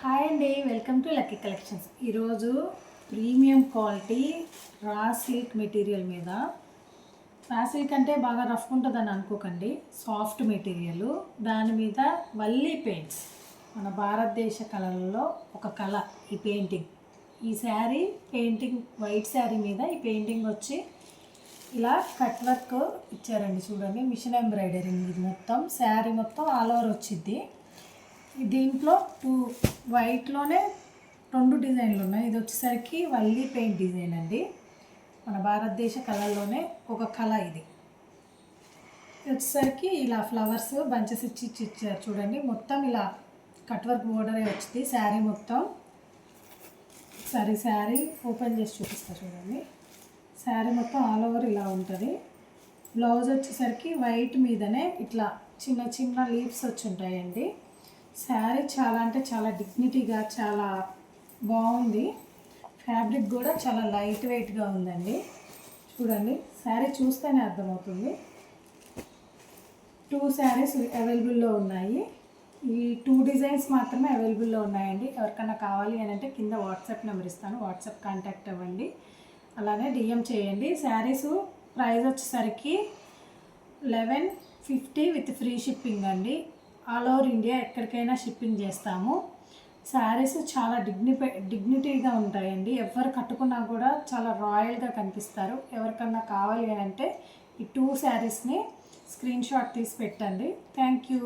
Hi అండి, welcome to lucky collections. ఈరోజు premium quality raw silk material మీద, raw silk అంటే బాగా రఫ్ ఉంటుందని అనుకోకండి, సాఫ్ట్ మెటీరియల్, దాని మీద వల్లీ పెయింట్స్, మన భారతదేశ కళలలో ఒక కళ ఈ పెయింటింగ్. ఈ శారీ పెయింటింగ్ వైట్ శారీ మీద ఈ పెయింటింగ్ వచ్చి ఇలా కట్ వర్క్ ఇచ్చారండి. చూడండి, మిషన్ ఎంబ్రాయిడరింగ్. ఇది మొత్తం శారీ మొత్తం ఆల్ ఓవర్ వచ్చింది. దీంట్లో వైట్లోనే 2 డిజైన్లు ఉన్నాయి. ఇది వచ్చేసరికి వల్లీ పెయింట్ డిజైన్ అండి. మన భారతదేశ కళల్లోనే ఒక కళ ఇది. వచ్చేసరికి ఇలా ఫ్లవర్స్ బంచెస్ ఇచ్చారు. చూడండి, మొత్తం ఇలా కట్ వర్క్ బోర్డరే వచ్చింది శారీ మొత్తం. శారీ ఓపెన్ చేసి చూపిస్తా. చూడండి, శారీ మొత్తం ఆల్ ఓవర్ ఇలా ఉంటుంది. బ్లౌజ్ వచ్చేసరికి వైట్ మీదనే ఇట్లా చిన్న చిన్న లీవ్స్ వచ్చి ఉంటాయండి. శారీ చాలా అంటే చాలా డిగ్నిటీగా చాలా బాగుంది. ఫ్యాబ్రిక్ కూడా చాలా లైట్ వెయిట్గా ఉందండి. చూడండి, శారీ చూస్తేనే అర్థమవుతుంది. 2 శారీస్ అవైలబుల్లో ఉన్నాయి. ఈ 2 డిజైన్స్ మాత్రమే అవైలబుల్లో ఉన్నాయండి. ఎవరికైనా కావాలి అని అంటే కింద వాట్సాప్ నెంబర్ ఇస్తాను, వాట్సాప్ కాంటాక్ట్ అవ్వండి. అలానే డిఎం చేయండి. శారీస్ ప్రైస్ వచ్చేసరికి 1150 విత్ ఫ్రీ షిప్పింగ్ అండి. ఆల్ ఓవర్ ఇండియా ఎక్కడికైనా షిప్పింగ్ చేస్తాము. శారీస్ చాలా డిగ్నిటీగా ఉంటాయండి. ఎవరు కట్టుకున్నా కూడా చాలా రాయల్గా కనిపిస్తారు. ఎవరికన్నా కావాలి అని అంటే ఈ 2 శారీస్ని స్క్రీన్ షాట్ తీసి పెట్టండి. Thank you.